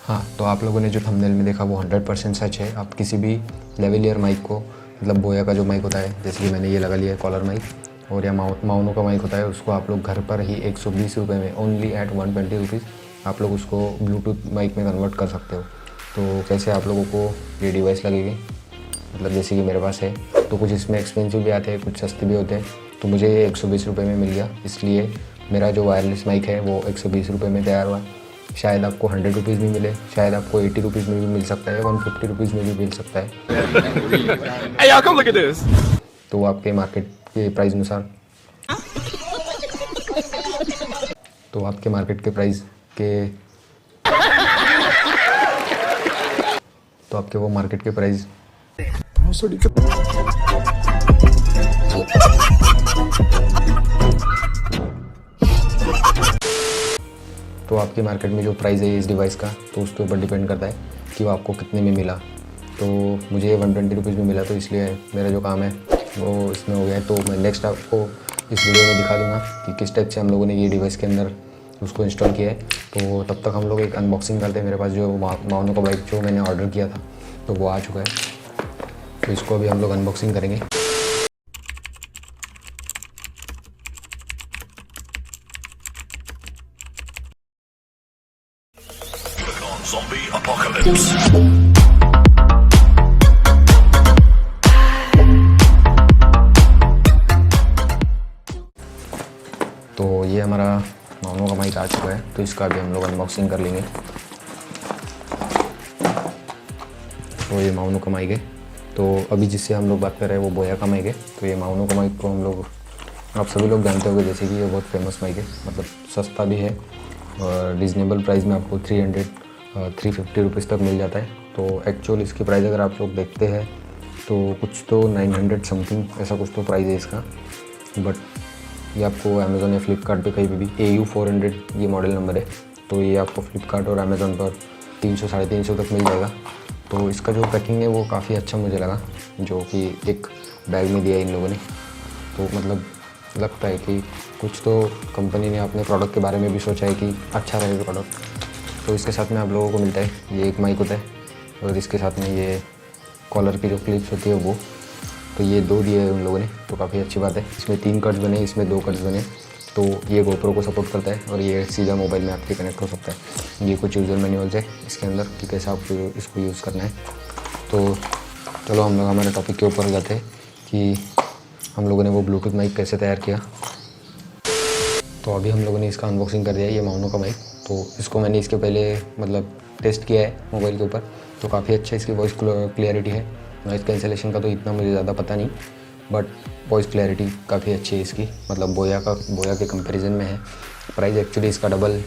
हाँ, तो आप लोगों ने जो थंबनेल में देखा वो 100% सच है। आप किसी भी लेवलियर माइक को, मतलब बोया का जो माइक होता है, जैसे कि मैंने ये लगा लिया है कॉलर माइक, और या माउनो का माइक होता है, उसको आप लोग घर पर ही 120 रुपये में, ओनली एट 120 रुपीज़, आप लोग उसको ब्लूटूथ माइक में कन्वर्ट कर सकते हो। तो कैसे आप लोगों को ये डिवाइस लगेगी, मतलब जैसे कि मेरे पास है, तो कुछ इसमें एक्सपेंसिव भी आते हैं, कुछ सस्ते भी होते हैं। तो मुझे ये 120 रुपये में मिल गया, इसलिए मेरा जो वायरलेस माइक है वो 120 रुपये में तैयार हुआ। शायद आपको 100 रुपीज़ भी मिले, शायद आपको 80 रुपीज़ में भी मिल सकता है, 150 रुपीज़ में भी मिल सकता है। Hey, y'all, come look at this. तो आपके मार्केट के प्राइस अनुसार, तो आपके मार्केट के प्राइस के, तो आपके वो मार्केट के प्राइस, तो आपके मार्केट में जो प्राइस है इस डिवाइस का, तो उसके ऊपर डिपेंड करता है कि वो आपको कितने में मिला। तो मुझे ये 120 रुपीज़ में मिला, तो इसलिए मेरा जो काम है वो इसमें हो गया है। तो मैं नेक्स्ट आपको इस वीडियो में दिखा दूँगा कि किस टाइप से हम लोगों ने ये डिवाइस के अंदर उसको इंस्टॉल किया है। तो तब तक हम लोग एक अनबॉक्सिंग करते हैं। मेरे पास जो माउनो का बाइक जो मैंने ऑर्डर किया था, तो वो आ चुका है, तो इसको अभी हम लोग अनबॉक्सिंग करेंगे। Zombie apocalypse. तो ये हमारा माउनो का माइक आ चुका है, तो इसका भी हम लोग अनबॉक्सिंग कर लेंगे। तो ये माउनो का माइक है। तो अभी जिससे हम लोग बात कर रहे हैं वो बोया का माइक है। तो ये माउनो का माइक को हम लोग, आप सभी लोग जानते होंगे, जैसे कि ये बहुत फेमस माइक है, मतलब सस्ता भी है और रिजनेबल प्राइस में आपको 350 रुपीज़ तक मिल जाता है। तो एक्चुअल इसकी प्राइस अगर आप लोग देखते हैं तो कुछ तो 900 समथिंग ऐसा कुछ तो प्राइस है इसका, बट ये आपको अमेज़ोन या फ्लिपकार्ट पे कहीं पे भी AU400 ये मॉडल नंबर है, तो ये आपको फ्लिपकार्ट और अमेज़ोन पर 300 साढ़े 300 तक मिल जाएगा। तो इसका जो पैकिंग है वो काफ़ी अच्छा मुझे लगा, जो कि एक बैग में दिया इन लोगों ने। तो मतलब लगता है कि कुछ तो कंपनी ने अपने प्रोडक्ट के बारे में भी सोचा है कि अच्छा रहेगा प्रोडक्ट। तो इसके साथ में आप लोगों को मिलता है ये एक माइक होता है, और इसके साथ में ये कॉलर की जो क्लिप्स होती है वो, तो ये 2 दिए हैं उन लोगों ने, तो काफ़ी अच्छी बात है। इसमें 3 कट्स बने, इसमें 2 कट्स बने। तो ये गोप्रो को सपोर्ट करता है और ये सीधा मोबाइल में आपके कनेक्ट हो सकता है। ये कुछ यूज़र मैनुअल्स है इसके अंदर कि कैसे आपको इसको यूज़ करना है। तो चलो हम लोग हमारे टॉपिक के ऊपर जाते हैं कि हम लोगों ने वो ब्लूटूथ माइक कैसे तैयार किया। तो अभी हम लोगों ने इसका अनबॉक्सिंग कर दिया है, ये माउनो का माइक। तो इसको मैंने इसके पहले मतलब टेस्ट किया है मोबाइल के ऊपर, तो काफ़ी अच्छा इसकी वॉइस क्लियरिटी है। नॉइज़ कैंसिलेशन का तो इतना मुझे ज़्यादा पता नहीं, बट वॉइस क्लियरिटी काफ़ी अच्छी है इसकी, मतलब बोया के कंपैरिजन में है। प्राइस एक्चुअली इसका डबल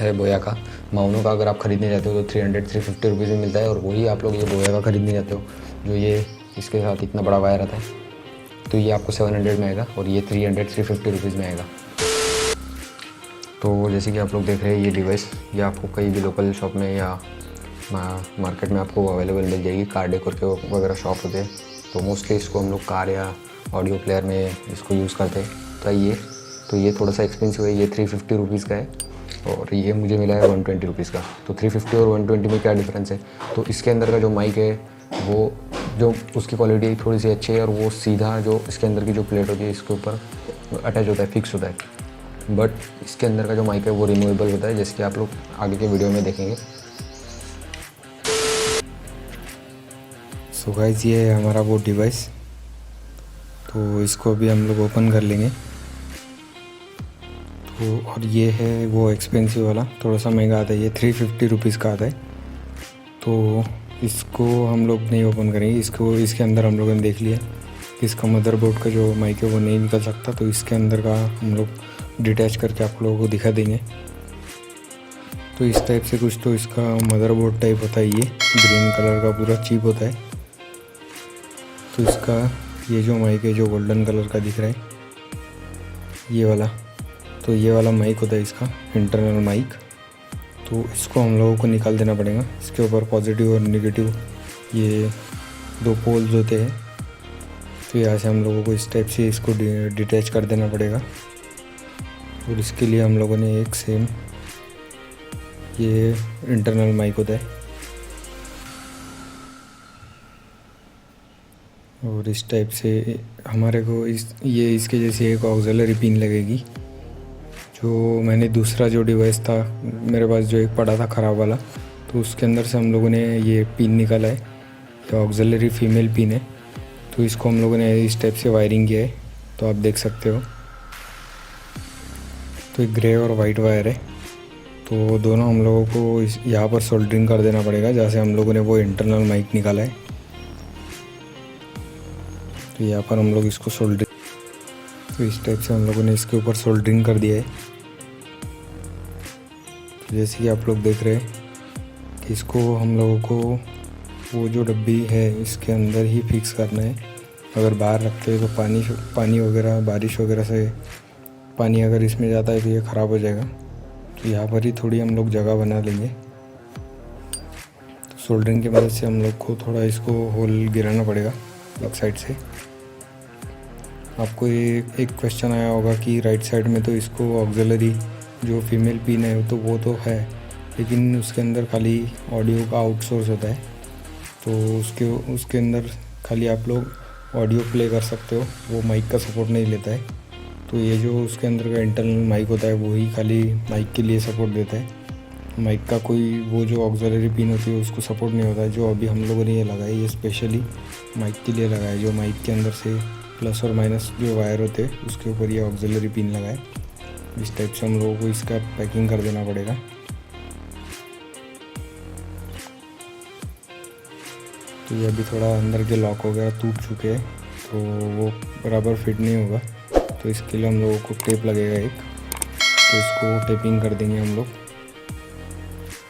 है बोया का। माउनो का अगर आप ख़रीदने जाते हो तो 350 रुपीज़ में मिलता है, और वही आप लोग ये बोया का ख़रीदने जाते हो जो ये इसके साथ इतना बड़ा वायर आता है, तो ये आपको 700 में आएगा और ये 350 रुपीज़ में आएगा। तो जैसे कि आप लोग देख रहे हैं ये डिवाइस, ये आपको कहीं भी लोकल शॉप में या मार्केट में आपको अवेलेबल मिल जाएगी। कार डेकोर के वगैरह शॉप होते हैं, तो मोस्टली इसको हम लोग कार या ऑडियो प्लेयर में इसको यूज़ करते हैं। तो ये थोड़ा सा एक्सपेंसिव है, ये 350 रुपीज़ का है, और ये मुझे मिला है 120 रुपीज़ का। तो 350 और 120 में क्या डिफरेंस है? तो इसके अंदर का जो माइक है वो, जो उसकी क्वालिटी थोड़ी सी अच्छी है, और वो सीधा जो इसके अंदर की जो प्लेट होती है इसके ऊपर अटैच होता है, फिक्स होता है। बट इसके अंदर का जो माइक है वो रिमूवेबल होता है, जैसे कि आप लोग आगे के वीडियो में देखेंगे। सो गाइस, ये है हमारा वो डिवाइस। तो इसको अभी हम लोग ओपन कर लेंगे। तो और ये है वो एक्सपेंसिव वाला, थोड़ा सा महंगा आता है, ये 350 रुपीज़ का आता है। तो इसको हम लोग नहीं ओपन करेंगे, इसके अंदर हम लोगों ने देख लिया कि इसका मदरबोर्ड का जो माइक है वो नहीं निकल सकता, तो इसके अंदर का हम लोग डिटैच करके आप लोगों को दिखा देंगे। तो इस टाइप से कुछ तो इसका मदरबोर्ड टाइप होता है, ये ग्रीन कलर का पूरा चिप होता है। तो इसका ये जो माइक है जो गोल्डन कलर का दिख रहा है ये वाला, तो ये वाला माइक होता है इसका इंटरनल माइक। तो इसको हम लोगों को निकाल देना पड़ेगा। इसके ऊपर पॉजिटिव और नेगेटिव ये 2 पोल्स होते हैं, तो यहाँ से हम लोगों को इस टाइप से इसको डिटैच कर देना पड़ेगा। और इसके लिए हम लोगों ने एक सेम ये इंटरनल माइक होता है और इस टाइप से हमारे को इसके जैसी एक ऑक्सिलरी पिन लगेगी। जो मैंने दूसरा जो डिवाइस था मेरे पास जो एक पड़ा था ख़राब वाला, तो उसके अंदर से हम लोगों ने ये पिन निकाला है। ये ऑक्सिलरी फीमेल पिन है, तो इसको हम लोगों ने इस टाइप से वायरिंग किया है, तो आप देख सकते हो। तो एक ग्रे और वाइट वायर है, तो दोनों हम लोगों को यहाँ पर सोल्डरिंग कर देना पड़ेगा, जहाँ से हम लोगों ने वो इंटरनल माइक निकाला है। तो यहाँ पर हम लोग इसको सोल्डरिंग, तो इस टाइप से हम लोगों ने इसके ऊपर सोल्डरिंग कर दिया है। तो जैसे कि आप लोग देख रहे हैं कि इसको हम लोगों को वो जो डब्बी है इसके अंदर ही फिक्स करना है। अगर बाहर रखते हैं तो पानी वगैरह, बारिश वगैरह से पानी अगर इसमें जाता है तो ये ख़राब हो जाएगा। तो यहाँ पर ही थोड़ी हम लोग जगह बना लेंगे। तो सोल्डरिंग की मदद से हम लोग को थोड़ा इसको होल गिराना पड़ेगा एक साइड से। आपको एक क्वेश्चन आया होगा कि राइट साइड में तो इसको ऑक्सिलरी जो फीमेल पिन है तो वो तो है, लेकिन उसके अंदर खाली ऑडियो का आउटसोर्स होता है, तो उसके अंदर खाली आप लोग ऑडियो प्ले कर सकते हो, वो माइक का सपोर्ट नहीं लेता है। तो ये जो उसके अंदर का इंटरनल माइक होता है वो ही खाली माइक के लिए सपोर्ट देता है। माइक का कोई वो जो ऑक्सिलरी पिन होती है उसको सपोर्ट नहीं होता है। जो अभी हम लोगों ने ये लगाया ये स्पेशली माइक के लिए लगाया, जो माइक के अंदर से प्लस और माइनस जो वायर होते हैं उसके ऊपर ये ऑक्सिलरी पिन लगाए। इस टाइप से हम लोगों को इसका पैकिंग कर देना पड़ेगा। तो ये अभी थोड़ा अंदर के लॉक वगैरह टूट चुके हैं, तो वो बराबर फिट नहीं होगा, तो इसके लिए हम लोगों को टेप लगेगा एक, तो इसको टेपिंग कर देंगे हम लोग,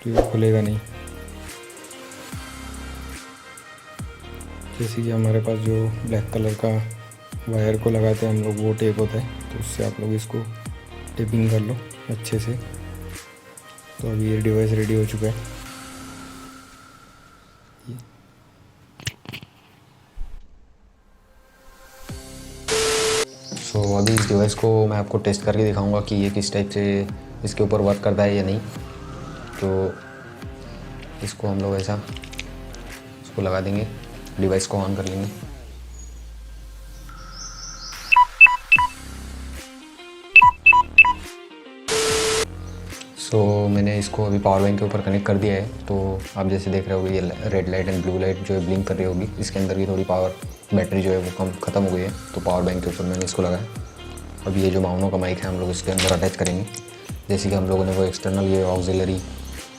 तो ये खुलेगा नहीं। जैसे कि हमारे पास जो ब्लैक कलर का वायर को लगाते हैं हम लोग वो टेप होता है, तो उससे आप लोग इसको टेपिंग कर लो अच्छे से। तो अभी ये डिवाइस रेडी हो चुका है। सो अभी इस डिवाइस को मैं आपको टेस्ट करके दिखाऊंगा कि ये किस टाइप से इसके ऊपर वर्क करता है या नहीं। तो इसको हम लोग ऐसा इसको लगा देंगे, डिवाइस को ऑन कर लेंगे। सो मैंने इसको अभी पावर बैंक के ऊपर कनेक्ट कर दिया है। तो आप जैसे देख रहे होगे ये red light and blue light जो है ब्लिंक कर रही होगी। इसके अंदर की थोड़ी पावर बैटरी जो है वो ख़त्म हो गई है, तो पावर बैंक के ऊपर मैंने इसको लगाया। अब ये जो माउनो का माइक है हम लोग इसके अंदर अटैच करेंगे। जैसे कि हम लोगों ने वो एक्सटर्नल ये ऑक्सिलरी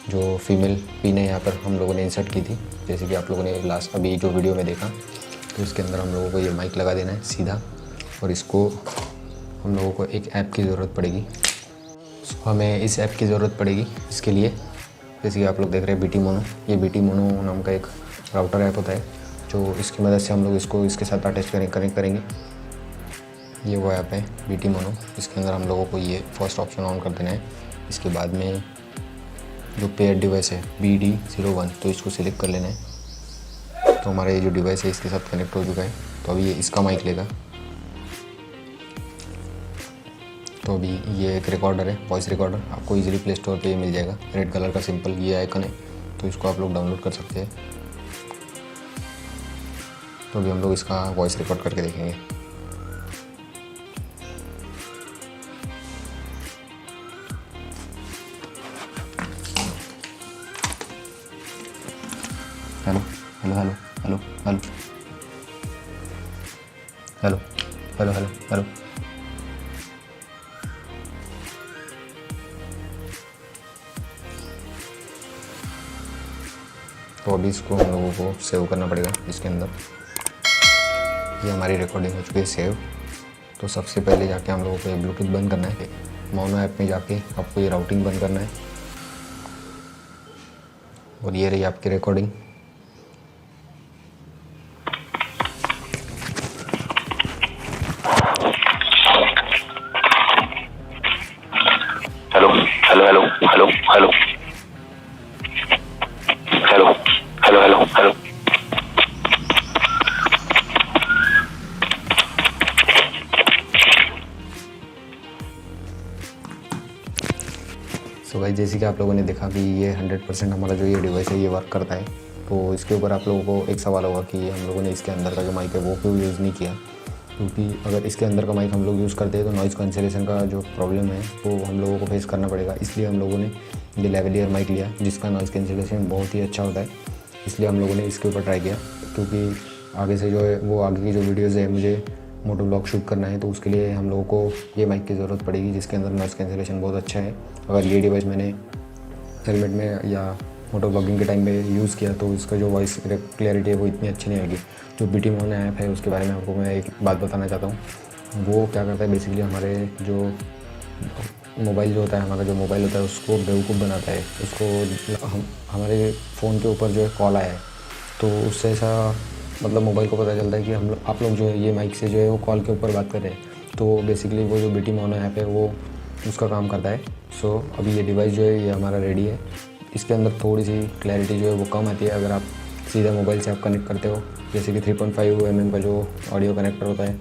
जो फीमेल पिन है यहाँ पर हम लोगों ने इंसर्ट की थी, जैसे कि आप लोगों ने लास्ट अभी जो वीडियो में देखा। तो इसके अंदर हम लोगों को ये माइक लगा देना है सीधा, और इसको हम लोगों को एक ऐप की ज़रूरत पड़ेगी। हमें इस ऐप की ज़रूरत पड़ेगी इसके लिए। जैसे कि आप लोग देख रहे हैं बीटी मोनो, ये बीटी मोनो नाम का एक राउटर ऐप होता है, जो इसकी मदद से हम लोग इसको इसके साथ अटैच कनेक्ट करेंगे। ये वो ऐप है बीटी मोनो। इसके अंदर हम लोगों को ये फर्स्ट ऑप्शन ऑन कर देना है। इसके बाद में जो पेयर डिवाइस है BD01, तो इसको सिलेक्ट कर लेना है। तो हमारा ये जो डिवाइस है इसके साथ कनेक्ट हो चुका है। तो अभी ये इसका माइक लेगा। तो अभी ये एक रिकॉर्डर है, वॉइस रिकॉर्डर, आपको इजीली प्ले स्टोर पे ये मिल जाएगा। रेड कलर का सिंपल ये आइकन है, तो इसको आप लोग डाउनलोड कर सकते हैं। तो अभी हम लोग इसका वॉइस रिकॉर्ड करके देखेंगे। Hello hello hello hello hello hello hello hello hello. तो अभी इसको हम लोगों को सेव करना पड़ेगा इसके अंदर। ये हमारी रिकॉर्डिंग हो चुकी है सेव। तो सबसे पहले जाके हम लोगों को ये ब्लूटूथ बंद करना है। मोनो ऐप में जाके आपको ये राउटिंग बंद करना है, और ये रही आपकी recording. Hello hello hello hello hello hello hello hello hello. So guys जैसे कि आप लोगों ने देखा कि ये 100% हमारा जो ये डिवाइस है ये वर्क करता है। तो इसके ऊपर आप लोगों को एक सवाल होगा कि हम लोगों ने इसके अंदर का जो माइक है वो क्यों यूज़ नहीं किया, क्योंकि अगर इसके अंदर का माइक हम लोग यूज़ करते हैं तो नॉइज़ कैंसिलेशन का जो प्रॉब्लम है वो हम लोगों को फेस करना पड़ेगा। इसलिए हम लोगों ने ये लेवलियर माइक लिया जिसका नॉइज़ कैंसिलेशन बहुत ही अच्छा होता है। इसलिए हम लोगों ने इसके ऊपर ट्राई किया, क्योंकि आगे से जो है वो आगे की जो वीडियोज़ है मुझे मोटो ब्लॉग शूट करना है, तो उसके लिए हम लोगों को ये माइक की ज़रूरत पड़ेगी जिसके अंदर नॉइज़ कैंसिलेशन बहुत अच्छा है। अगर ये डिवाइस मैंने हेलमेट में या मोटो ब्लॉगिंग के टाइम पे यूज़ किया तो इसका जो वॉइस क्लैरिटी है वो इतनी अच्छी नहीं आएगी। जो बीटी मोनो ऐप है उसके बारे में आपको मैं एक बात बताना चाहता हूँ। वो क्या करता है, बेसिकली हमारे जो मोबाइल जो होता है, हमारा जो मोबाइल होता है उसको बेवकूफ़ बनाता है। उसको हमारे फ़ोन के ऊपर जो है कॉल आया है तो उससे ऐसा मतलब मोबाइल को पता चलता है कि आप लोग जो है ये माइक से जो है वो कॉल के ऊपर बात कर रहे हैं। तो बेसिकली वो जो बीटी मोनो ऐप है वो उसका काम करता है। सो अभी ये डिवाइस जो है ये हमारा रेडी है। इसके अंदर थोड़ी सी क्लैरिटी जो है वो कम आती है अगर आप सीधा मोबाइल से आप कनेक्ट करते हो, जैसे कि 3.5 mm का जो ऑडियो कनेक्टर होता है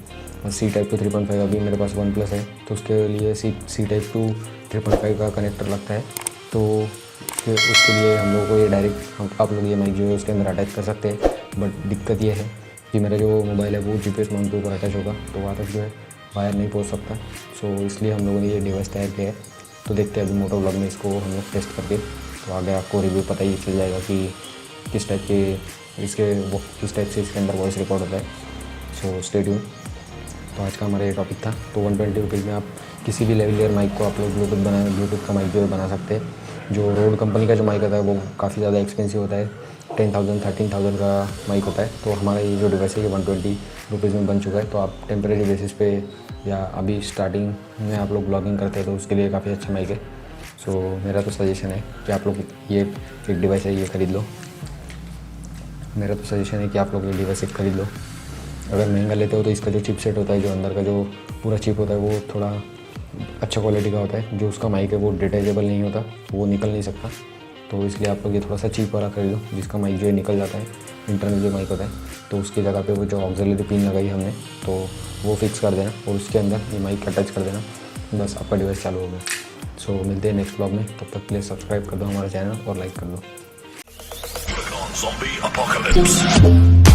और सी टाइप टू 3.5। अभी मेरे पास वन+ है तो उसके लिए सी टाइप टू 3.5 का कनेक्टर लगता है। तो फिर उसके लिए हम लोग को ये डायरेक्ट आप लोग ये माइक जो है उसके अंदर अटैच कर सकते हैं। बट दिक्कत ये है कि मेरा जो मोबाइल है वो GPS माउंट के ऊपर अटैच होगा तो वहाँ तक जो है वायर नहीं पहुँच सकता। सो इसलिए हम लोगों ने ये डिवाइस तैयार किया है। तो देखते हैं अभी मोटो ब्लॉग में इसको हम लोग टेस्ट करके, तो आगे आपको रिव्यू पता ही चल जाएगा कि किस टाइप किस टाइप से इसके अंदर वॉइस रिकॉर्ड होता है। So stay tune. तो आज का हमारा ये टॉपिक था। तो 120 रुपीज़ में आप किसी भी लेवलियर माइक को आप लोग ब्लूटूथ का माइक जो है बना सकते हैं। जो रोड कंपनी का जो माइक होता है वो काफ़ी ज़्यादा एक्सपेंसिव होता है, 10,000 13,000 का माइक होता है। तो हमारा ये जो डिवाइस है ये 120 रुपीज़ में बन चुका है। तो आप टेम्परेरी बेसिस पे या अभी स्टार्टिंग में आप लोग ब्लॉगिंग करते हैं तो उसके लिए काफ़ी अच्छा माइक है। सो मेरा तो सजेशन है कि आप लोग ये एक डिवाइस है ये ख़रीद लो। मेरा तो सजेशन है कि आप लोग ये डिवाइस एक ख़रीद लो। अगर महंगा लेते हो तो इसका जो चिपसेट होता है, जो अंदर का जो पूरा चिप होता है वो थोड़ा अच्छा क्वालिटी का होता है। जो उसका माइक है वो डिटेचेबल नहीं होता, वो निकल नहीं सकता। तो इसलिए आप लोग ये थोड़ा सा चीप वाला खरीद लो जिसका माइक जो है निकल जाता है, इंटरनल जो माइक होता है। तो उसकी जगह पे वो जो ऑक्सिलरी पिन लगाई हमने तो वो फिक्स कर देना और उसके अंदर ये माइक अटैच कर देना, बस आपका डिवाइस चालू हो गया। सो मिलते हैं नेक्स्ट ब्लॉग में, तब तक प्लीज़ सब्सक्राइब कर दो हमारा चैनल और लाइक कर दो। Zombie apocalypse.